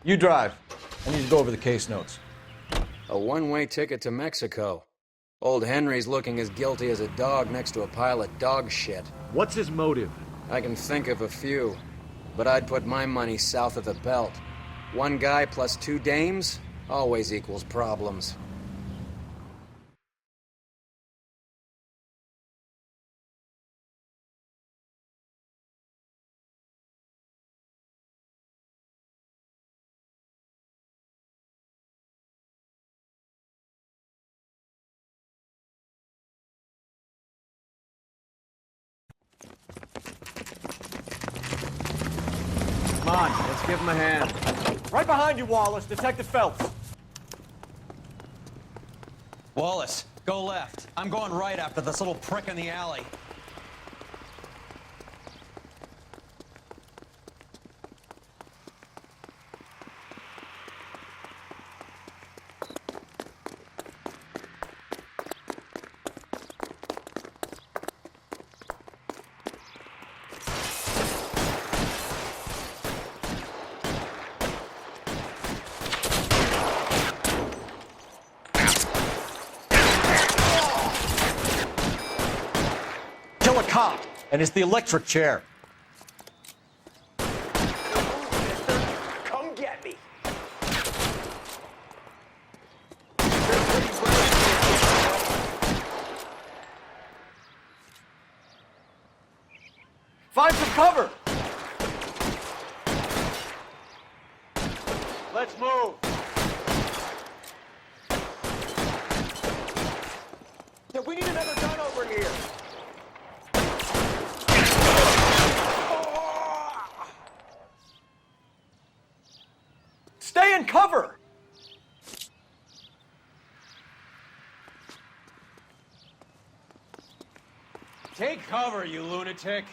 You drive. I need to go over the case notes. A one-way ticket to Mexico. Old Henry's looking as guilty as a dog next to a pile of dog shit. What's his motive? I can think of a few, but I'd put my money south of the belt. One guy plus two dames always equals problems. Come on, let's give him a hand. Right behind you, Wallace. Detective Phelps. Wallace, go left. I'm going right after this little prick in the alley. Kill a cop, and it's the electric chair. Come get me. Find some cover. Let's move. Yeah, we need another gun over here. Stay in cover. Take cover, you lunatic.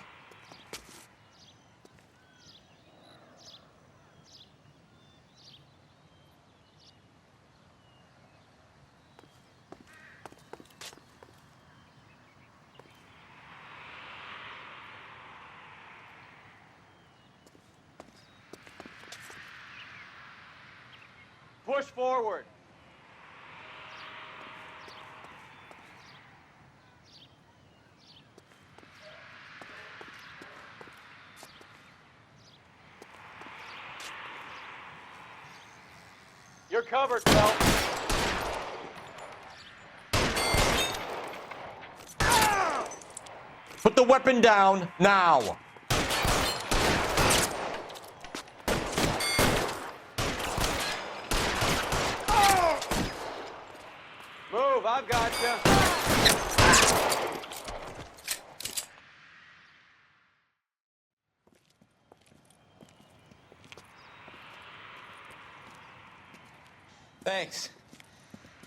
Push forward. You're covered, Phelps. Put the weapon down now. Move, I've got you. Thanks.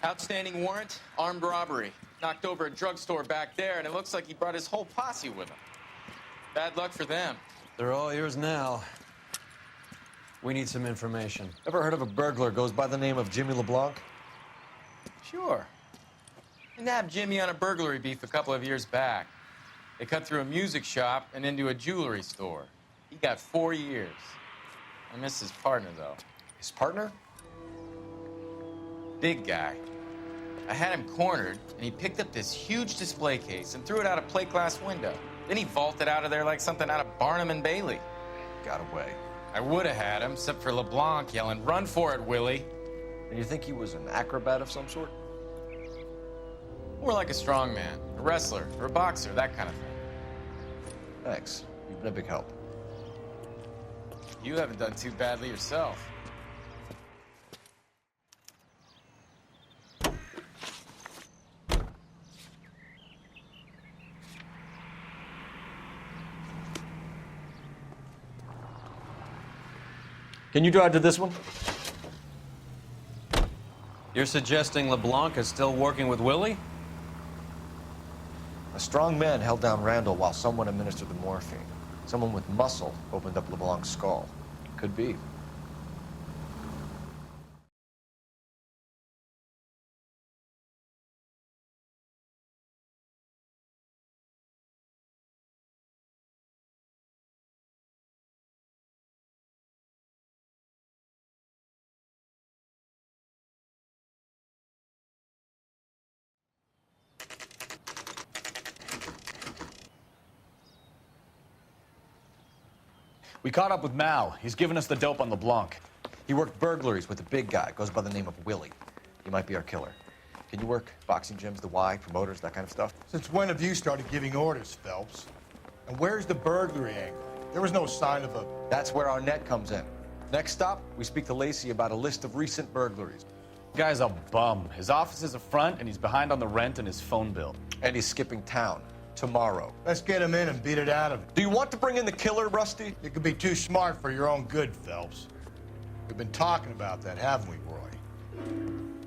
Outstanding warrant, armed robbery. Knocked over a drugstore back there, and it looks like he brought his whole posse with him. Bad luck for them. They're all yours now. We need some information. Ever heard of a burglar goes by the name of Jimmy LeBlanc? Sure. I nabbed Jimmy on a burglary beef a couple of years back. They cut through a music shop and into a jewelry store. He got 4 years. I miss his partner, though. His partner? Big guy. I had him cornered, and he picked up this huge display case and threw it out a plate glass window. Then he vaulted out of there like something out of Barnum and Bailey. Got away. I would have had him, except for LeBlanc yelling, "Run for it, Willie!" And you think he was an acrobat of some sort? More like a strongman, a wrestler, or a boxer, that kind of thing. Thanks. You've been a big help. You haven't done too badly yourself. Can you drive to this one? You're suggesting LeBlanc is still working with Willie? A strong man held down Randall while someone administered the morphine. Someone with muscle opened up LeBlanc's skull. Could be. We caught up with Mao. He's given us the dope on LeBlanc. He worked burglaries with a big guy. Goes by the name of Willie. He might be our killer. Can you work boxing gyms, the Y, promoters, that kind of stuff? Since when have you started giving orders, Phelps? And where's the burglary angle? There was no sign of a... That's where our net comes in. Next stop, we speak to Lacey about a list of recent burglaries. Guy's a bum. His office is a front, and he's behind on the rent and his phone bill. And he's skipping town tomorrow. Let's get him in and beat it out of him. Do you want to bring in the killer, Rusty? You could be too smart for your own good, Phelps. We've been talking about that, haven't we, Roy?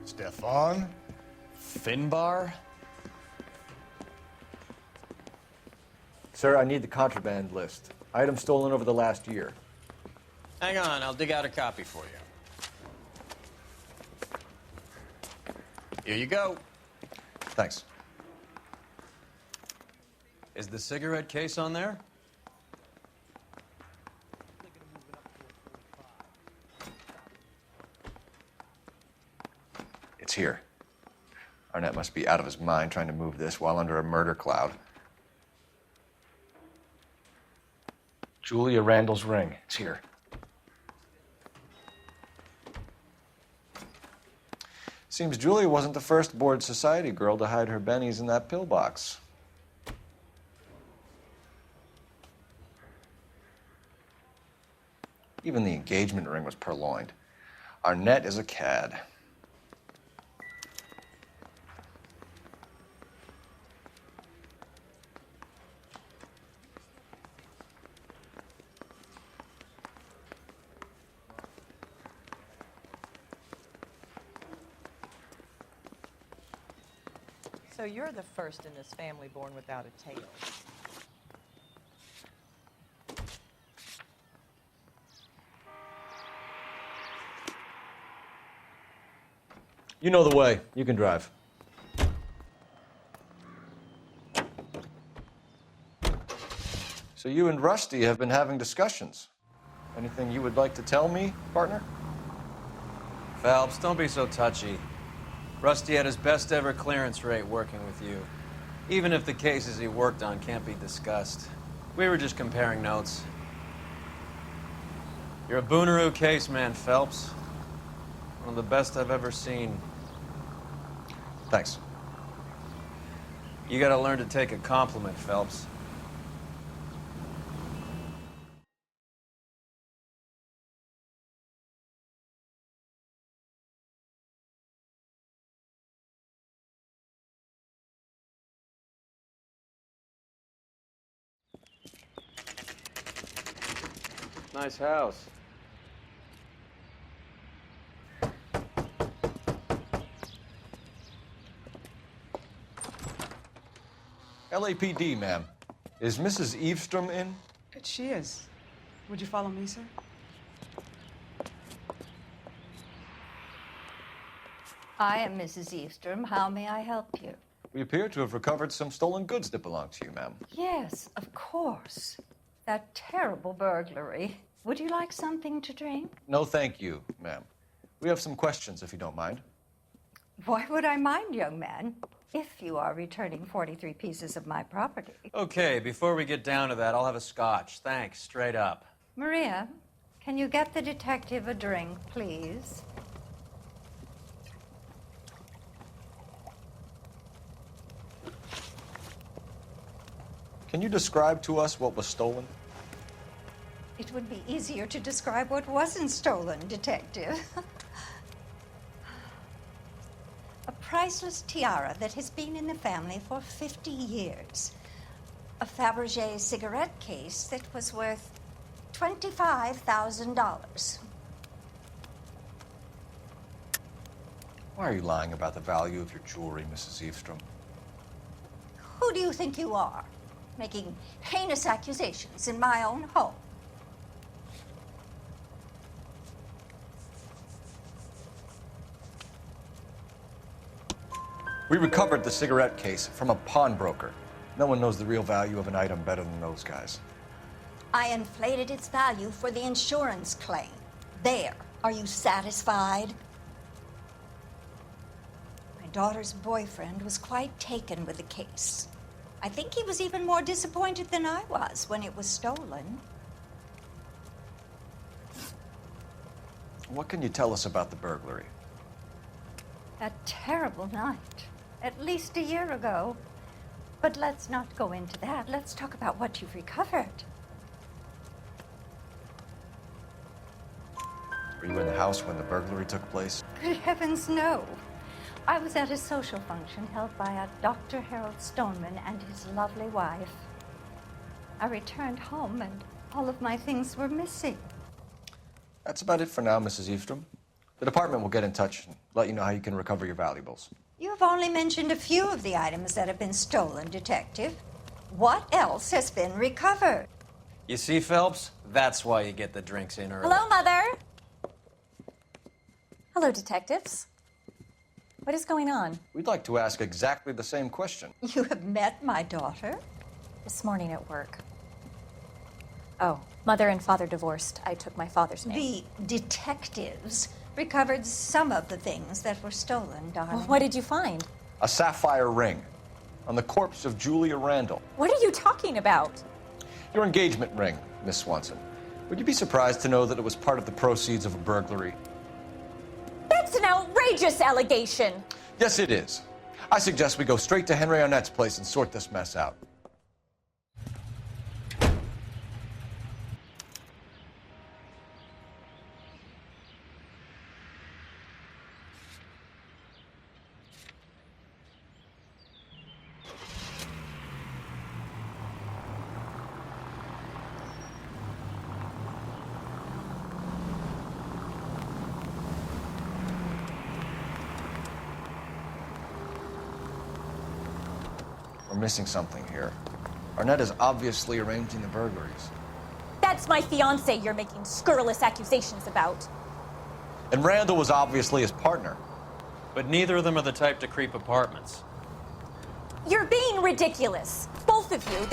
Stefan? Finbar? Sir, I need the contraband list. Items stolen over the last year. Hang on, I'll dig out a copy for you. Here you go. Thanks. Is the cigarette case on there? It's here. Arnett must be out of his mind trying to move this while under a murder cloud. Julia Randall's ring. It's here. Seems Julia wasn't the first bored society girl to hide her bennies in that pillbox. Even the engagement ring was purloined. Arnett is a cad. So you're the first in this family born without a tail. You know the way. You can drive. So you and Rusty have been having discussions. Anything you would like to tell me, partner? Phelps, don't be so touchy. Rusty had his best ever clearance rate working with you. Even if the cases he worked on can't be discussed. We were just comparing notes. You're a Booneroo case man, Phelps. One of the best I've ever seen. Thanks. You gotta learn to take a compliment, Phelps. Nice house. LAPD, ma'am. Is Mrs. Eavestrom in? She is. Would you follow me, sir? I am Mrs. Eastrom. How may I help you? We appear to have recovered some stolen goods that belong to you, ma'am. Yes, of course. That terrible burglary. Would you like something to drink? No, thank you, ma'am. We have some questions, if you don't mind. Why would I mind, young man, if you are returning 43 pieces of my property? Okay, before we get down to that, I'll have a scotch. Thanks, straight up. Maria, can you get the detective a drink, please? Can you describe to us what was stolen? It would be easier to describe what wasn't stolen, Detective. A priceless tiara that has been in the family for 50 years. A Fabergé cigarette case that was worth $25,000. Why are you lying about the value of your jewelry, Mrs. Eastrom? Who do you think you are, making heinous accusations in my own home? We recovered the cigarette case from a pawnbroker. No one knows the real value of an item better than those guys. I inflated its value for the insurance claim. There. Are you satisfied? My daughter's boyfriend was quite taken with the case. I think he was even more disappointed than I was when it was stolen. What can you tell us about the burglary? A terrible night. At least a year ago. But let's not go into that. Let's talk about what you've recovered. Were you in the house when the burglary took place? Good heavens, no. I was at a social function held by a Dr. Harold Stoneman and his lovely wife. I returned home and all of my things were missing. That's about it for now, Mrs. Eastrom. The department will get in touch and let you know how you can recover your valuables. You have only mentioned a few of the items that have been stolen, Detective. What else has been recovered? You see, Phelps? That's why you get the drinks in early. Hello, Mother. Hello, detectives. What is going on? We'd like to ask exactly the same question. You have met my daughter? This morning at work. Oh, mother and father divorced. I took my father's name. The detectives recovered some of the things that were stolen, darling. Well, what did you find? A sapphire ring on the corpse of Julia Randall. What are you talking about? Your engagement ring, Miss Swanson. Would you be surprised to know that it was part of the proceeds of a burglary? That's an outrageous allegation. Yes, it is. I suggest we go straight to Henry Arnett's place and sort this mess out. We're missing something here. Arnett is obviously arranging the burglaries. That's my fiancé you're making scurrilous accusations about. And Randall was obviously his partner. But neither of them are the type to creep apartments. You're being ridiculous. Both of you.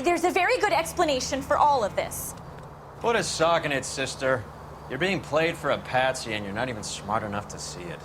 There's a very good explanation for all of this. Put a sock in it, sister. You're being played for a patsy and you're not even smart enough to see it.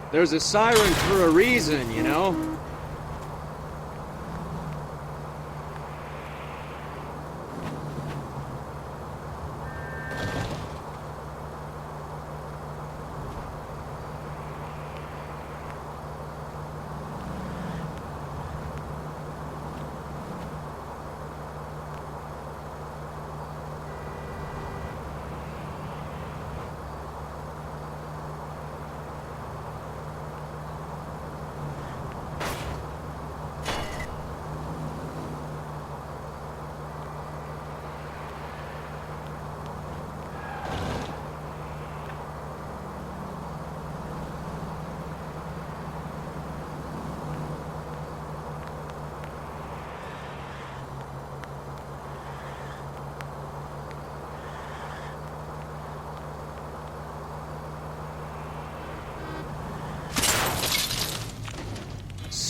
There's a siren for a reason, you know?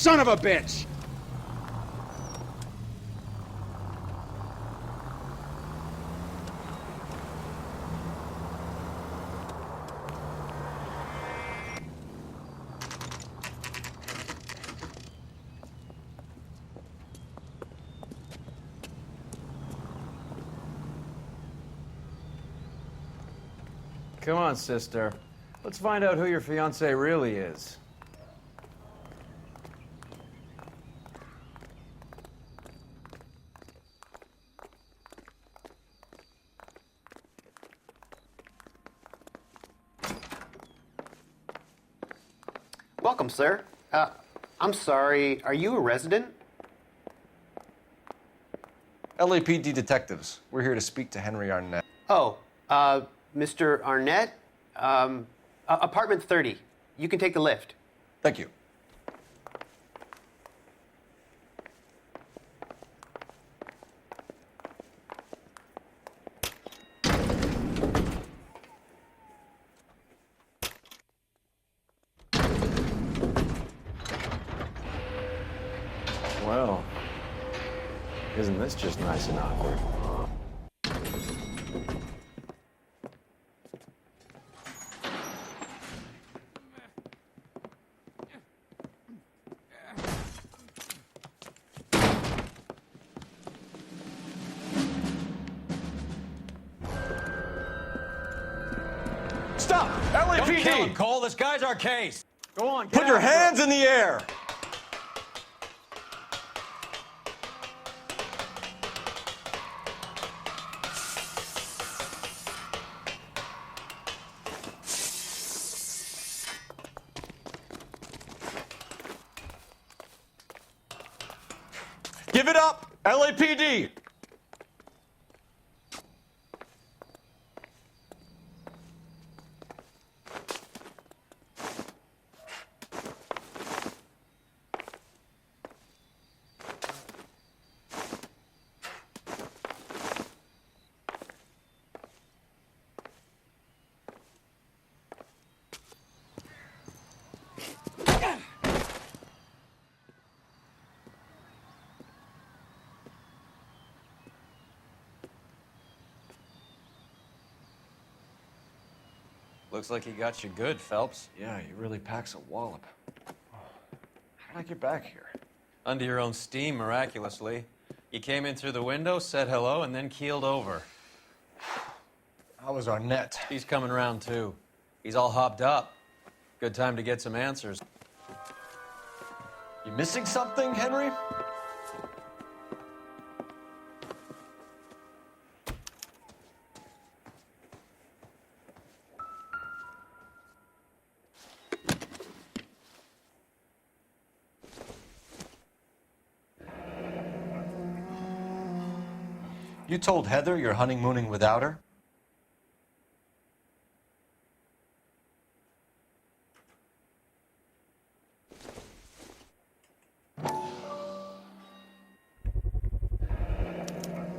son of a bitch! Come on, sister. Let's find out who your fiance really is. Welcome, sir. I'm sorry, are you a resident? LAPD detectives. We're here to speak to Henry Arnett. Oh, Mr. Arnett? Apartment 30. You can take the lift. Thank you. Well, isn't this just nice and awkward? Stop! Don't kill him, LAPD! Cole. This guy's our case. Go on, get Put your after him. hands in the air! Give it up, LAPD! Looks like he got you good, Phelps. Yeah, he really packs a wallop. How did I get back here? Under your own steam, miraculously. You came in through the window, said hello, and then keeled over. How was Arnett? He's coming round, too. He's all hopped up. Good time to get some answers. You missing something, Henry? You told Heather you're honeymooning without her?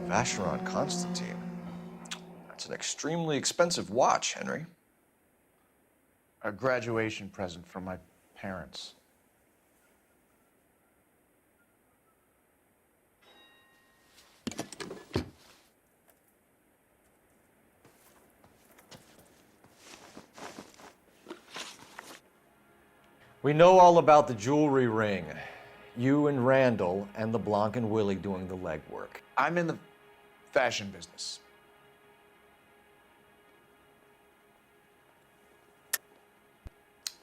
Vacheron Constantine. That's an extremely expensive watch, Henry. A graduation present from my parents. We know all about the jewelry ring. You and Randall and LeBlanc and Willie doing the legwork. I'm in the fashion business.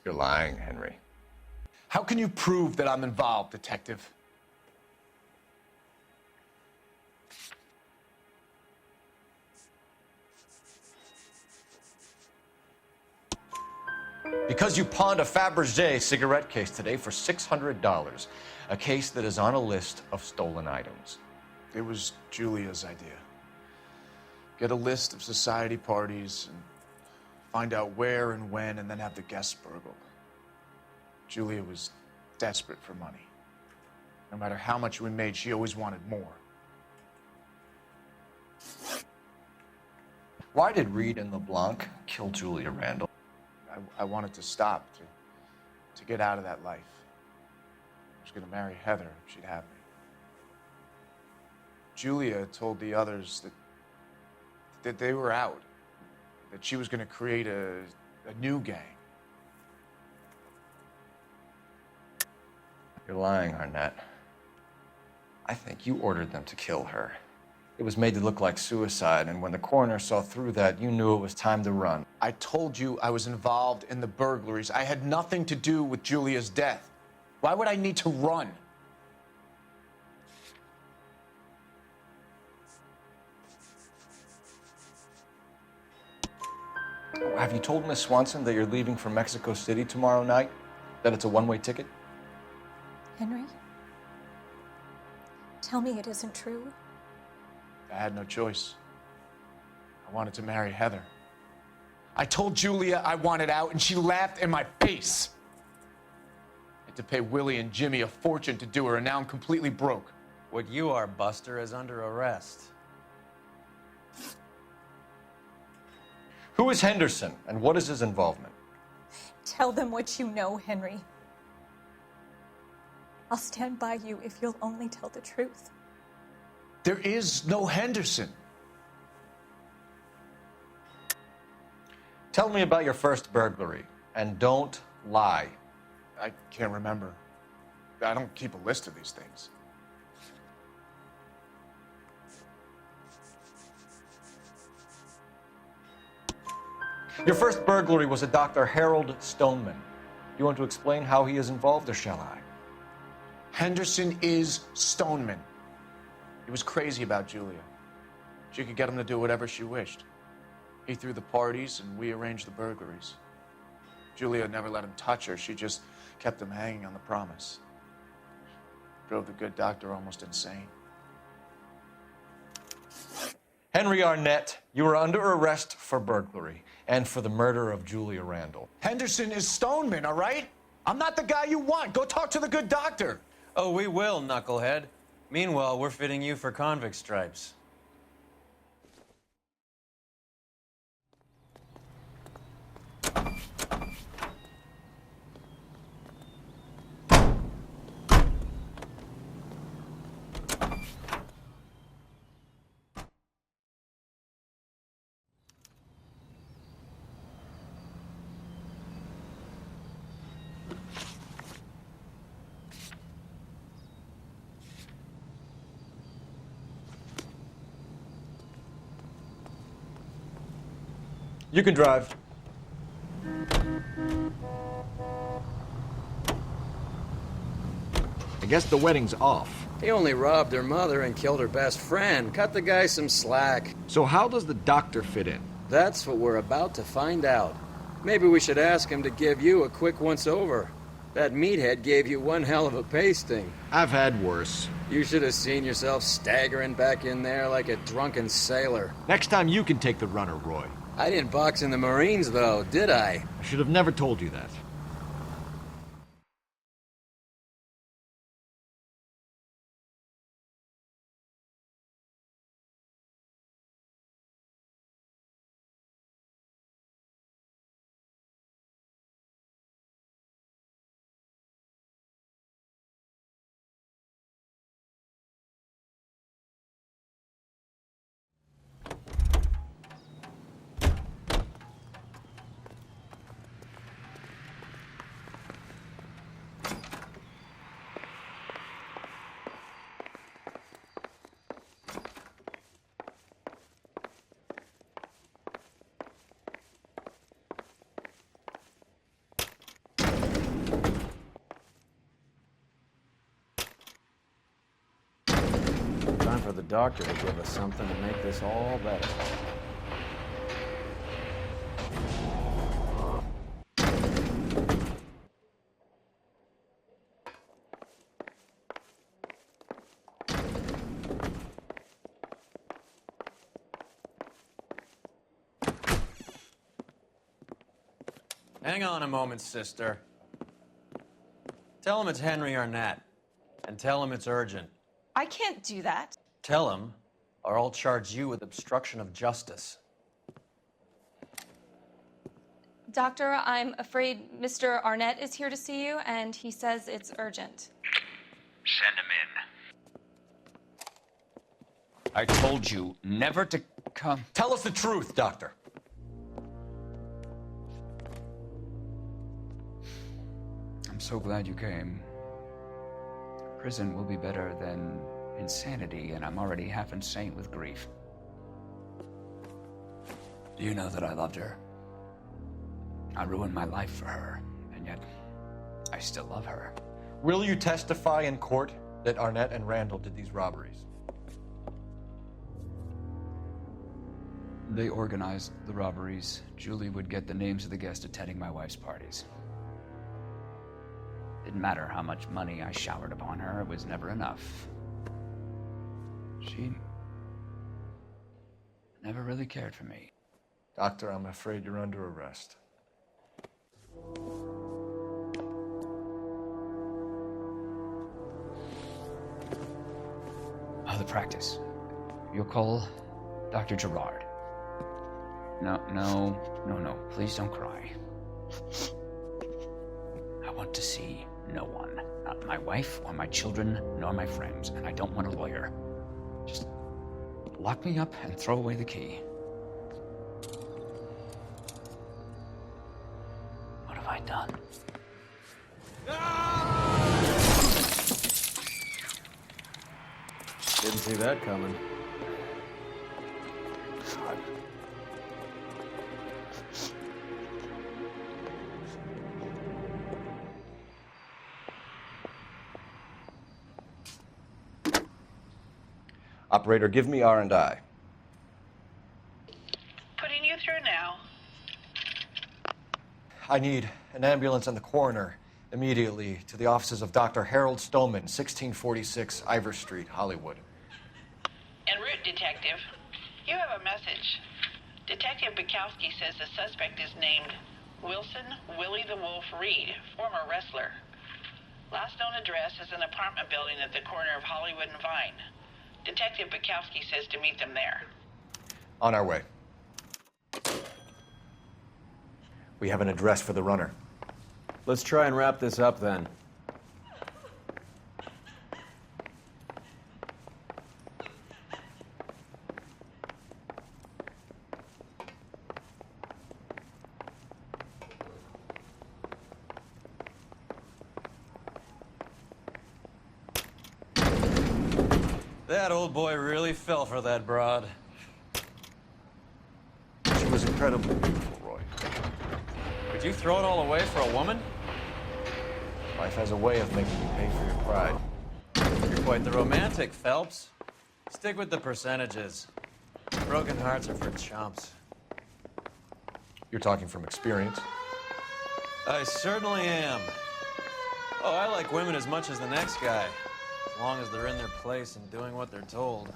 You're lying, Henry. How can you prove that I'm involved, detective? Because you pawned a Fabergé cigarette case today for $600. A case that is on a list of stolen items. It was Julia's idea. Get a list of society parties and find out where and when, and then have the guests burgled. Julia was desperate for money. No matter how much we made, she always wanted more. Why did Reed and LeBlanc kill Julia Randall? I wanted to stop, to get out of that life. I was going to marry Heather if she'd have me. Julia told the others that they were out, that she was going to create a new gang. You're lying, Arnett. I think you ordered them to kill her. It was made to look like suicide, and when the coroner saw through that, you knew it was time to run. I told you I was involved in the burglaries. I had nothing to do with Julia's death. Why would I need to run? Have you told Miss Swanson that you're leaving for Mexico City tomorrow night? That it's a one-way ticket? Henry? Tell me it isn't true. I had no choice. I wanted to marry Heather. I told Julia I wanted out, and she laughed in my face. I had to pay Willie and Jimmy a fortune to do her, and now I'm completely broke. What you are, Buster, is under arrest. Who is Henderson, and what is his involvement? Tell them what you know, Henry. I'll stand by you if you'll only tell the truth. There is no Henderson. Tell me about your first burglary, and don't lie. I can't remember. I don't keep a list of these things. Your first burglary was a Dr. Harold Stoneman. You want to explain how he is involved, or shall I? Henderson is Stoneman. He was crazy about Julia. She could get him to do whatever she wished. He threw the parties, and we arranged the burglaries. Julia never let him touch her. She just kept him hanging on the promise. Drove the good doctor almost insane. Henry Arnett, you are under arrest for burglary and for the murder of Julia Randall. Henderson is Stoneman, all right? I'm not the guy you want. Go talk to the good doctor. Oh, we will, knucklehead. Meanwhile, we're fitting you for convict stripes. You can drive. I guess the wedding's off. He only robbed her mother and killed her best friend. Cut the guy some slack. So how does the doctor fit in? That's what we're about to find out. Maybe we should ask him to give you a quick once-over. That meathead gave you one hell of a pasting. I've had worse. You should have seen yourself staggering back in there like a drunken sailor. Next time you can take the runner, Roy. I didn't box in the Marines, though, did I? I should have never told you that. Time for the doctor to give us something to make this all better. Hang on a moment, sister. Tell him it's Henry Arnett, and tell him it's urgent. I can't do that. Tell him, or I'll charge you with obstruction of justice. Doctor, I'm afraid Mr. Arnett is here to see you, and he says it's urgent. Send him in. I told you never to come. Tell us the truth, Doctor. I'm so glad you came. Prison will be better than insanity, and I'm already half insane with grief. Do you know that I loved her? I ruined my life for her, and yet I still love her. Will you testify in court that Arnett and Randall did these robberies? They organized the robberies. Julie would get the names of the guests attending my wife's parties. Didn't matter how much money I showered upon her, it was never enough. She never really cared for me. Doctor, I'm afraid you're under arrest. Oh, the practice. You'll call Dr. Gerard. No. Please don't cry. I want to see no one. Not my wife, or my children, nor my friends. And I don't want a lawyer. Just lock me up and throw away the key. What have I done? Didn't see that coming. God. Operator, give me R&I. Putting you through now. I need an ambulance and the coroner immediately to the offices of Dr. Harold Stoneman, 1646 Ivor Street, Hollywood. En route, Detective. You have a message. Detective Bukowski says the suspect is named Wilson Willie the Wolf Reed, former wrestler. Last known address is an apartment building at the corner of Hollywood and Vine. Detective Bukowski says to meet them there. On our way. We have an address for the runner. Let's try and wrap this up then. That old boy really fell for that broad. She was incredibly beautiful, Roy. Would you throw it all away for a woman? Life has a way of making you pay for your pride. You're quite the romantic, Phelps. Stick with the percentages. Broken hearts are for chumps. You're talking from experience. I certainly am. Oh, I like women as much as the next guy. As long as they're in their place and doing what they're told.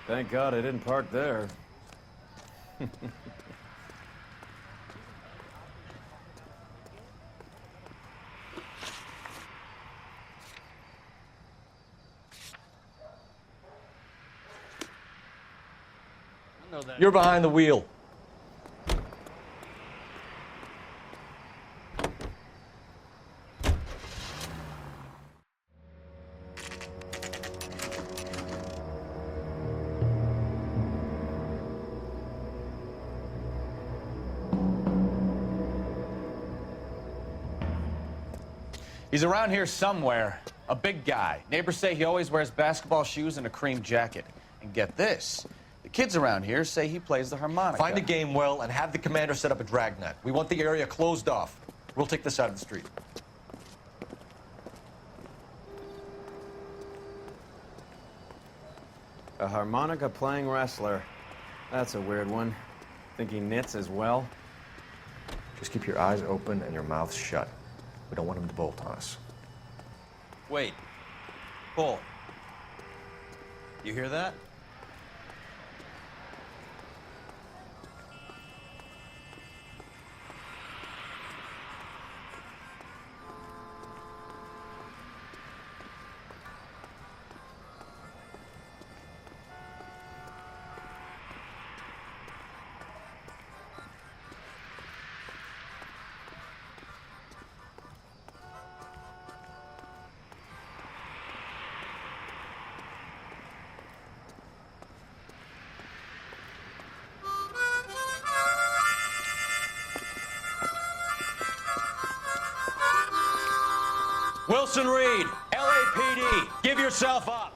Thank God I didn't park there. You're behind the wheel. He's around here somewhere. A big guy. Neighbors say he always wears basketball shoes and a cream jacket. And get this. The kids around here say he plays the harmonica. Find the game well and have the commander set up a dragnet. We want the area closed off. We'll take this side of the street. A harmonica playing wrestler. That's a weird one. Think he knits as well? Just keep your eyes open and your mouth shut. We don't want him to bolt on us. Wait. Bull. You hear that? Wilson Reed, LAPD, give yourself up.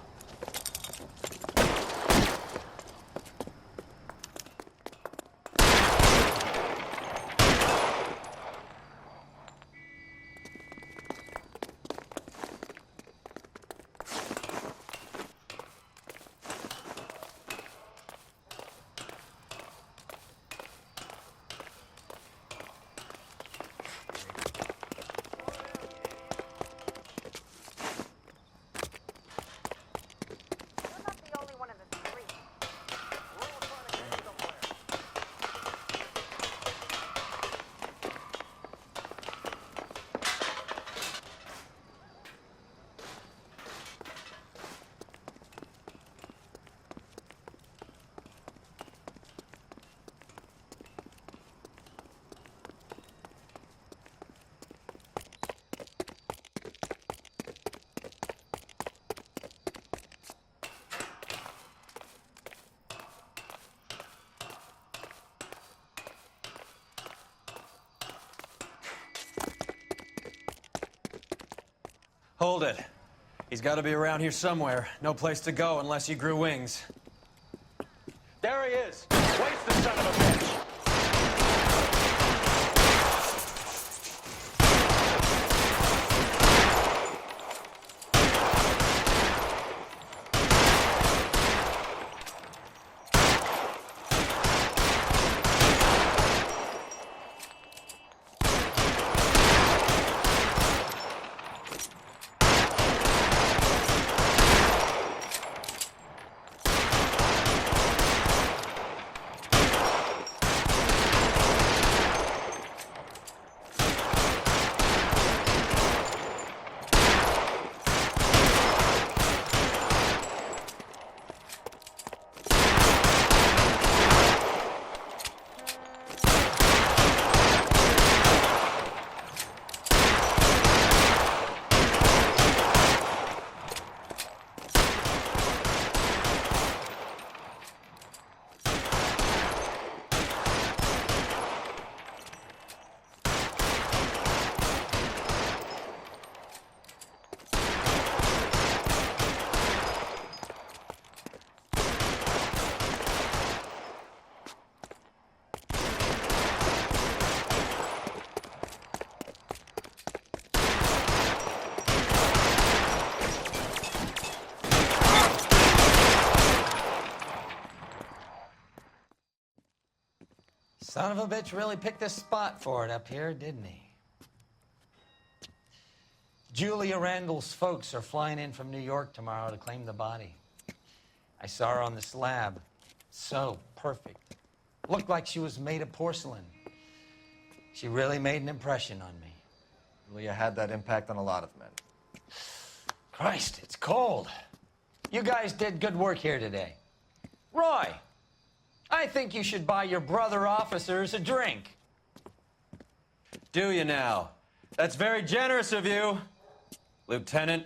Hold it. He's got to be around here somewhere. No place to go unless he grew wings. There he is. Waste the son of a bitch. Son of a bitch really picked a spot for it up here, didn't he? Julia Randall's folks are flying in from New York tomorrow to claim the body. I saw her on the slab. So perfect. Looked like she was made of porcelain. She really made an impression on me. Julia had that impact on a lot of men. Christ, it's cold. You guys did good work here today. Roy, I think you should buy your brother officers a drink. Do you now? That's very generous of you, Lieutenant